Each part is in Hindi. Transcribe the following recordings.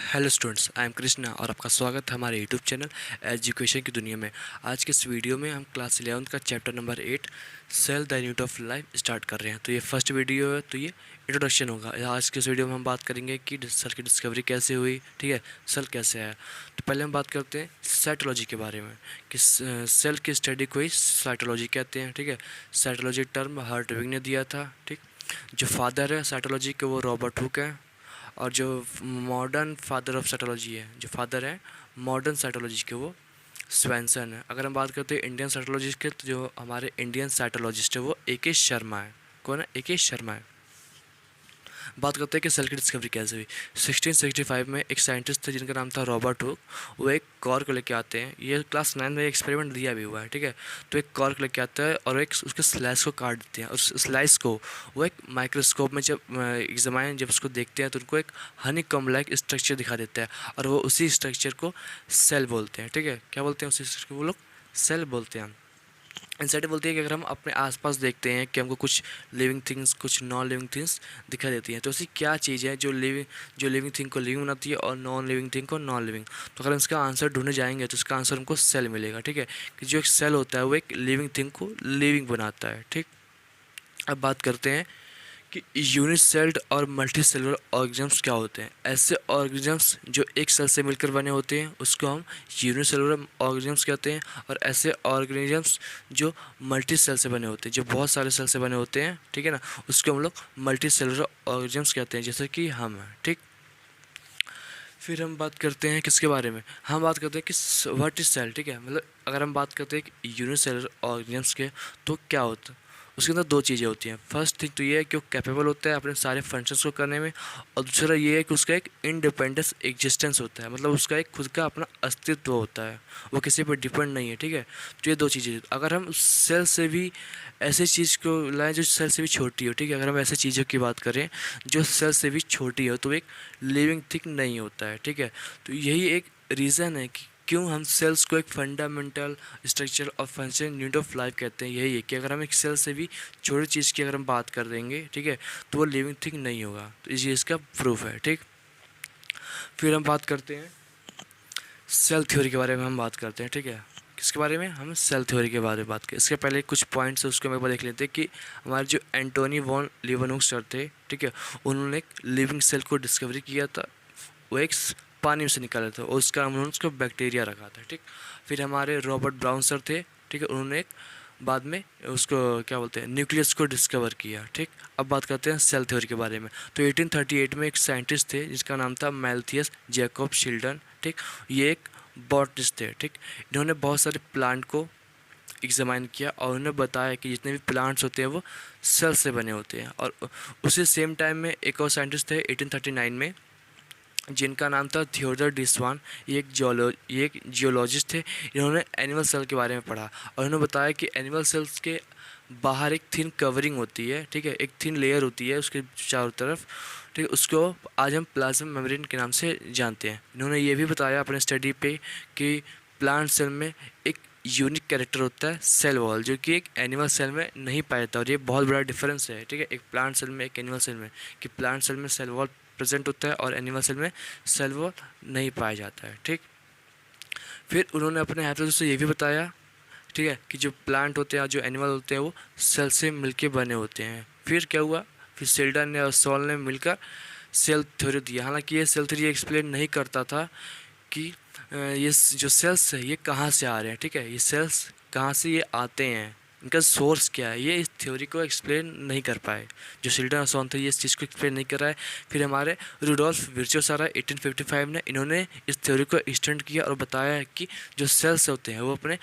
Hello students, I am Krishna और आपका स्वागत है हमारे यूट्यूब चैनल एजुकेशन की दुनिया में। आज के इस वीडियो में हम क्लास 11 का chapter number 8 cell the unit of life start कर रहे हैं। तो ये फर्स्ट वीडियो है, तो ये इंट्रोडक्शन होगा। आज के इस वीडियो में हम बात करेंगे कि सेल की डिस्कवरी कैसे हुई, ठीक है, सेल कैसे आया। तो पहले हम बात करते हैं साइटोलॉजी के बारे में कि सेल की स्टडी को ही साइटोलॉजी कहते हैं, ठीक है। साइटोलॉजी टर्म हर्टविग ने दिया था, ठीक। जो फादर है साइटोलॉजी के वो रॉबर्ट हुक है, और जो मॉडर्न फादर ऑफ साइटोलॉजी है, जो फादर है मॉडर्न साइटोलॉजी के, वो स्वेंसन है। अगर हम बात करते हैं इंडियन साइटोलॉजिस्ट के, तो जो हमारे इंडियन साइटोलॉजिस्ट है वो ए के शर्मा है। कौन है? ए के शर्मा है। बात करते हैं कि सेल की डिस्कवरी कैसे हुई। 1665 में एक साइंटिस्ट थे जिनका नाम था रॉबर्ट हुक। वो एक कॉर्क को लेके आते हैं, ये क्लास 9 में एक्सपेरिमेंट दिया भी हुआ है, ठीक है। तो एक कॉर्क लेके आता है और एक उसके स्लाइस को काट देते हैं, और उस स्लाइस को वो एक माइक्रोस्कोप में जब एग्जामाइन जब उसको देखते हैं तो उनको एक हनी कॉम्ब लाइक स्ट्रक्चर दिखा देता है, और वो उसी स्ट्रक्चर को सेल बोलते हैं, ठीक है। क्या बोलते हैं उसी स्ट्रक्चर को? वो लोग सेल बोलते हैं। इंसाइट बोलती है कि अगर हम अपने आसपास देखते हैं कि हमको कुछ लिविंग थिंग्स, कुछ नॉन लिविंग थिंग्स दिखाई देती हैं, तो ऐसी क्या चीज़ है जो लिविंग थिंग को लिविंग बनाती है और नॉन लिविंग थिंग को नॉन लिविंग। तो अगर हम इसका आंसर ढूंढने जाएंगे तो इसका आंसर हमको सेल मिलेगा, ठीक है। कि जो एक सेल होता है वो एक लिविंग थिंग को लिविंग बनाता है, ठीक। अब बात करते हैं कि यूनिसेल्ड और मल्टी सेलुलर ऑर्गेनिजम्स क्या होते हैं। ऐसे ऑर्गेनिजम्स जो एक सेल से मिलकर बने होते हैं उसको हम यूनिसेलुलर ऑर्गेनिजम्स कहते हैं, और ऐसे ऑर्गेनिजम्स जो मल्टी सेल से बने होते हैं, जो बहुत सारे सेल से बने होते हैं, ठीक है ना, उसको हम लोग मल्टी सेलुलर ऑर्गेनिजम्स कहते हैं, जैसे कि हम हैं, ठीक। फिर हम बात करते हैं किसके बारे में? हम बात करते हैं कि व्हाट इज सेल, ठीक है। मतलब अगर हम बात करते हैं कि यूनिसेलुलर ऑर्गेनिजम्स के, तो क्या होता है? उसके अंदर दो चीज़ें होती हैं। फर्स्ट थिंग तो ये है कि वो कैपेबल होता है अपने सारे फंक्शंस को करने में, और दूसरा ये है कि उसका एक इंडिपेंडेंस एग्जिस्टेंस होता है, मतलब उसका एक खुद का अपना अस्तित्व होता है, वो किसी पर डिपेंड नहीं है, ठीक है। तो ये दो चीज़ें, अगर हम सेल से भी ऐसी चीज़ को लाएँ जो सेल से भी छोटी हो, ठीक है। अगर हम ऐसी चीज़ों की बात करें जो सेल से भी छोटी हो, तो एक लिविंग थिंग नहीं होता है, ठीक है। तो यही एक रीज़न है कि क्यों हम सेल्स को एक फंडामेंटल स्ट्रक्चर और फंक्शन यूनिट ऑफ लाइफ कहते हैं। यही है कि अगर हम एक सेल से भी छोटी चीज़ की अगर हम बात कर देंगे, ठीक है, तो वो लिविंग थिंग नहीं होगा। तो ये इसका प्रूफ है, ठीक। फिर हम बात करते हैं सेल थ्योरी के बारे में, हम बात करते हैं, ठीक है। किसके बारे में? हम सेल थ्योरी के बारे में बात करें। इसके पहले कुछ पॉइंट्स है उसको हम एक बार देख लेते हैं कि हमारे जो एंटोनी वॉन लीवनहुक सर थे, ठीक है, उन्होंने एक लिविंग सेल को डिस्कवरी किया था। वो एक पानी से निकाला था और उसका उन्होंने उसको बैक्टीरिया रखा था, ठीक। फिर हमारे रॉबर्ट ब्राउन सर थे, ठीक है, उन्होंने एक बाद में उसको क्या बोलते हैं, न्यूक्लियस को डिस्कवर किया, ठीक। अब बात करते हैं सेल थ्योरी के बारे में। तो 1838 में एक साइंटिस्ट थे जिसका नाम था मैल्थियस जैकब शिल्डन, ठीक। ये एक बॉटनिस्ट थे, ठीक। इन्होंने बहुत सारे प्लांट को एग्जामाइन किया और उन्होंने बताया कि जितने भी प्लांट्स होते हैं वो सेल से बने होते हैं। और उसी सेम टाइम में एक और साइंटिस्ट थे 1839 में जिनका नाम था थियोडर डिस्वान। ये एक जियोलॉजिस्ट थे। इन्होंने एनिमल सेल के बारे में पढ़ा और उन्होंने बताया कि एनिमल सेल्स के बाहर एक थिन कवरिंग होती है, ठीक है, एक थिन लेयर होती है उसके चारों तरफ, ठीक है। उसको आज हम प्लाज्मा मेम्ब्रेन के नाम से जानते हैं। इन्होंने ये भी बताया अपने स्टडी पे कि प्लांट सेल में एक यूनिक कैरेक्टर होता है सेल वॉल, जो कि एक एनिमल सेल में नहीं पाया जाता। और ये बहुत बड़ा डिफरेंस है, ठीक है, एक प्लांट सेल में एक एनिमल सेल में, कि प्लांट सेल में सेल वॉल प्रेजेंट होता है और एनिमल सेल में सेल वॉल नहीं पाया जाता है, ठीक। फिर उन्होंने अपने हाइपोथेसिस से ये भी बताया, ठीक है, कि जो प्लांट होते हैं जो एनिमल होते हैं वो सेल से मिलके बने होते हैं। फिर क्या हुआ? फिर शेल्डन ने और सॉल ने मिलकर सेल थ्योरी दिया। हालांकि ये सेल थ्योरी एक्सप्लेन नहीं करता था कि ये जो सेल्स है ये कहाँ से आ रहे हैं, ठीक है, ये सेल्स कहाँ से ये आते हैं, इनका सोर्स क्या है, ये इस थ्योरी को एक्सप्लेन नहीं कर पाए। जो शेल्डन और सॉन थे ये इस चीज़ को एक्सप्लेन नहीं कर रहा है। फिर हमारे रुडोल्फ विर्चो सारा 1855 ने इन्होंने इस थ्योरी को एक्सटेंड किया और बताया कि जो सेल्स होते हैं वो अपने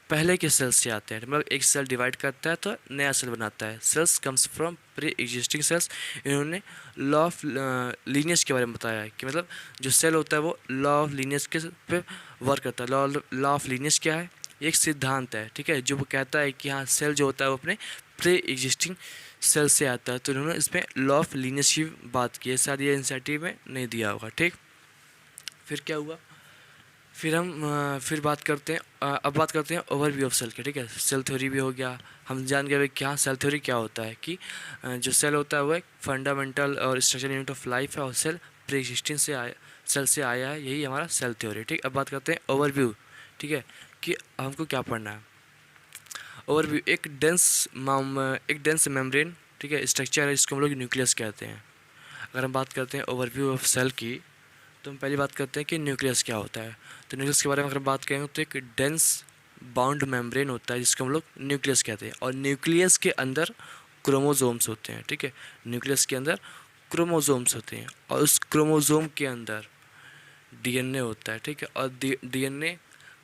पहले के सेल्स से आते हैं। मतलब एक सेल डिवाइड करता है तो नया सेल बनाता है। Sales comes from pre existing cells. इन्होंने लॉ ऑफ लीनियस के बारे में बताया है कि मतलब जो सेल होता है वो लॉ ऑफ लीनियस के पे वर्क करता है। लॉ ऑफ लीनियस क्या है? एक सिद्धांत है, ठीक है, जो वो कहता है कि हाँ सेल जो होता है वो अपने प्री एग्जिस्टिंग सेल से आता है। तो इन्होंने इसमें लॉ ऑफ लीनियस की बात की है, शायद ये एनसीईआरटी में नहीं दिया होगा, ठीक। फिर क्या हुआ? फिर बात करते हैं अब बात करते हैं ओवरव्यू ऑफ सेल के, ठीक है। सेल थ्योरी भी हो गया, हम जान गए भाई क्या सेल थ्योरी क्या होता है, कि जो सेल होता है वो एक फंडामेंटल और स्ट्रक्चरल यूनिट ऑफ लाइफ है, और सेल प्री एग्जिस्टिंग से आया, सेल से आया है, यही हमारा सेल थ्योरी। ठीक, अब बात करते हैं ओवरव्यू। ठीक है, कि हमको क्या पढ़ना है। ओवरव्यू एक डेंस मेम्ब्रेन, ठीक है, स्ट्रक्चर है जिसको हम लोग न्यूक्लियस कहते हैं। अगर हम बात करते हैं ओवरव्यू ऑफ सेल की, तो हम पहली बात करते हैं कि न्यूक्लियस क्या होता है। तो न्यूक्लियस के बारे में अगर बात करेंगे तो एक डेंस बाउंड मेम्ब्रेन होता है जिसको हम लोग न्यूक्लियस कहते हैं, और न्यूक्लियस के अंदर क्रोमोसोम्स होते हैं। ठीक है, न्यूक्लियस के अंदर क्रोमोसोम्स होते हैं, और उस क्रोमोसोम के अंदर डीएनए होता है। ठीक है, और डीएनए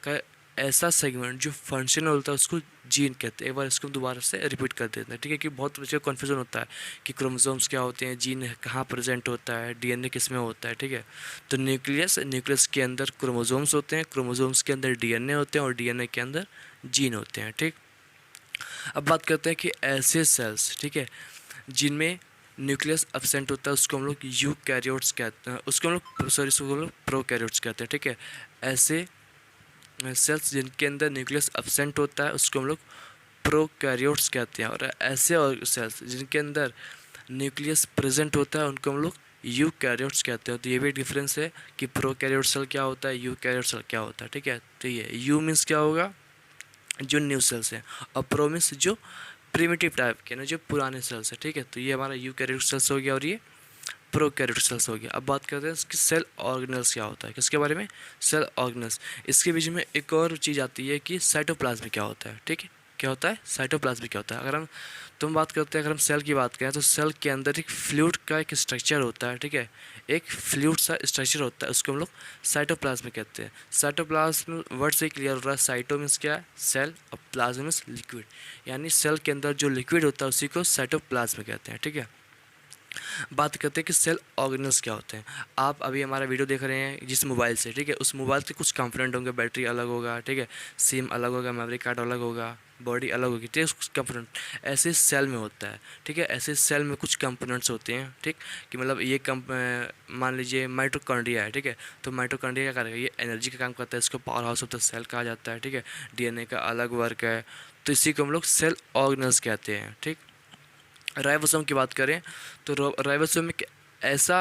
का ऐसा सेगमेंट जो फंक्शनल होता है उसको जीन कहते हैं। एक बार इसको दोबारा से रिपीट कर देते हैं। ठीक है, कि बहुत बच्चे को कन्फ्यूजन होता है कि क्रोमोसोम्स क्या होते हैं, जीन कहाँ प्रेजेंट होता है, डीएनए किस में होता है। ठीक है, तो न्यूक्लियस के अंदर क्रोमोसोम्स होते हैं, क्रोमोसोम्स के अंदर डीएनए होते हैं, और डीएनए के अंदर जीन होते हैं। ठीक, अब बात करते हैं कि ऐसे सेल्स, ठीक है, जिनमें न्यूक्लियस एब्सेंट होता है उसको हम लोग यूकैरियोट्स कहते हैं, उसको हम लोग प्रोकैरियोट्स कहते हैं। ठीक है, ऐसे सेल्स जिनके अंदर न्यूक्लियस एब्सेंट होता है उसको हम लोग प्रोकैरियोट्स कहते हैं, और ऐसे और सेल्स जिनके अंदर न्यूक्लियस प्रेजेंट होता है उनको हम लोग यूकैरियोट्स कहते हैं। तो ये भी डिफरेंस है कि प्रोकैरियोट सेल क्या होता है, यूकैरियोट सेल क्या होता है। ठीक है, तो ये यू मीन्स क्या होगा, जो न्यू सेल्स हैं, और प्रो मीन्स जो प्रिमिटिव टाइप के ना, जो पुराने सेल्स है। ठीक है, तो ये हमारा यूकैरियोट सेल्स हो गया और ये प्रोकैरियोट सेल्स हो गया। अब बात करते हैं इसकी सेल ऑर्गेनल्स क्या होता है, किसके बारे में, सेल ऑर्गेनल्स। इसके बीच में एक और चीज़ आती है कि साइटोप्लाज्म क्या होता है। ठीक है, क्या होता है, साइटोप्लाज्म क्या होता है। अगर तुम बात करते हैं, अगर हम सेल की बात करें तो सेल के अंदर एक फ्लूइड का एक स्ट्रक्चर होता है। ठीक है, एक फ्लूइड सा स्ट्रक्चर होता है, उसको हम लोग साइटोप्लाज्म कहते हैं। साइटोप्लाज्म वर्ड से क्लियर हो रहा है, साइटो मीन्स क्या है, सेल, और प्लाज्म मीन्स लिक्विड, यानी सेल के अंदर जो लिक्विड होता है उसी को साइटोप्लाज्म कहते हैं। ठीक है, बात करते हैं कि सेल ऑर्गेनल्स क्या होते हैं। आप अभी हमारा वीडियो देख रहे हैं जिस मोबाइल से, ठीक है, उस मोबाइल के कुछ कंपोनेंट होंगे, बैटरी अलग होगा, ठीक है, सिम अलग होगा, मेमोरी कार्ड अलग होगा, बॉडी अलग होगी। ठीक है, कुछ कंपोनेंट ऐसे सेल में होता है। ठीक है, ऐसे सेल में कुछ कंपोनेंट्स होते हैं। ठीक, कि मतलब ये मान लीजिए माइटोकॉन्ड्रिया है। ठीक है, तो माइटोकॉन्ड्रिया क्या करेगा, ये एनर्जी का काम करता है, इसको powerhouse of the cell कहा जाता है। ठीक है, डीएनए का अलग वर्क है, तो इसी को हम लोग सेल ऑर्गेनल्स कहते हैं। ठीक, राइबोसोम की बात करें तो राइबोसोम एक ऐसा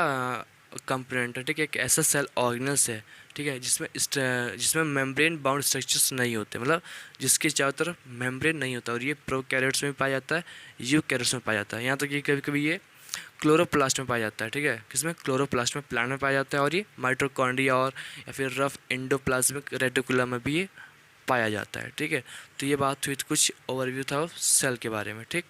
कंपोनेंट है, ठीक है, एक ऐसा सेल ऑर्गेनल्स है, ठीक है, जिसमें मेम्ब्रेन बाउंड स्ट्रक्चर्स नहीं होते, मतलब जिसके चारों तरफ मेम्ब्रेन नहीं होता, और ये प्रोकैरियोट्स में पाया जाता है, यूकैरियोट्स में पाया जाता है। यहाँ तक कि कभी कभी ये क्लोरोप्लास्ट में पाया जाता है। ठीक है, किसमें, क्लोरोप्लास्ट में, प्लांट में पाया जाता है, और ये माइटोकॉन्ड्रिया और या फिर रफ एंडोप्लाज्मिक रेटिकुलम में भी ये पाया जाता है। ठीक है, तो ये बात हुई, तो कुछ ओवरव्यू था सेल के बारे में। ठीक,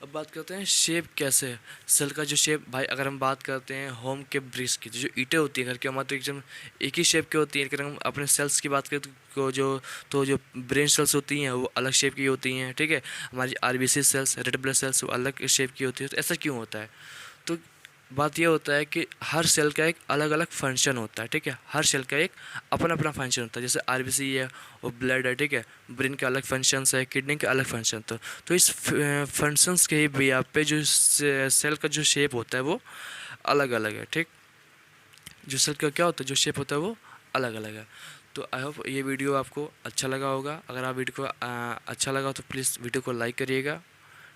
अब बात करते हैं शेप कैसे है सेल का। जो शेप भाई, अगर हम बात करते हैं होम के ब्रिक्स की, जो ईंटें होती हैं घर के, हमारे तो एकदम एक ही शेप की होती हैं। लेकिन हम अपने सेल्स की बात करें तो जो ब्रेन सेल्स होती हैं वो अलग शेप की होती हैं। ठीक है, हमारी RBC cells, red blood cells, वो अलग शेप की होती है। तो ऐसा क्यों होता है, तो बात ये होता है कि हर सेल का एक अलग अलग फंक्शन होता है। ठीक है, हर सेल का एक अपना अपना फंक्शन होता है। जैसे आरबीसी है वो ब्लड है, ठीक है, ब्रेन का अलग फंक्शंस है, किडनी का अलग फंक्शन। तो इस फंक्शंस के ही बिहाफ पे जो सेल का जो शेप होता है वो अलग अलग है। ठीक, जो सेल का क्या होता है, जो शेप होता है वो अलग अलग है। तो आई होप ये वीडियो आपको अच्छा लगा होगा। अगर आप वीडियो को अच्छा लगा तो प्लीज़ वीडियो को लाइक करिएगा,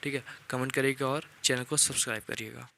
ठीक है, कमेंट करिएगा और चैनल को सब्सक्राइब करिएगा।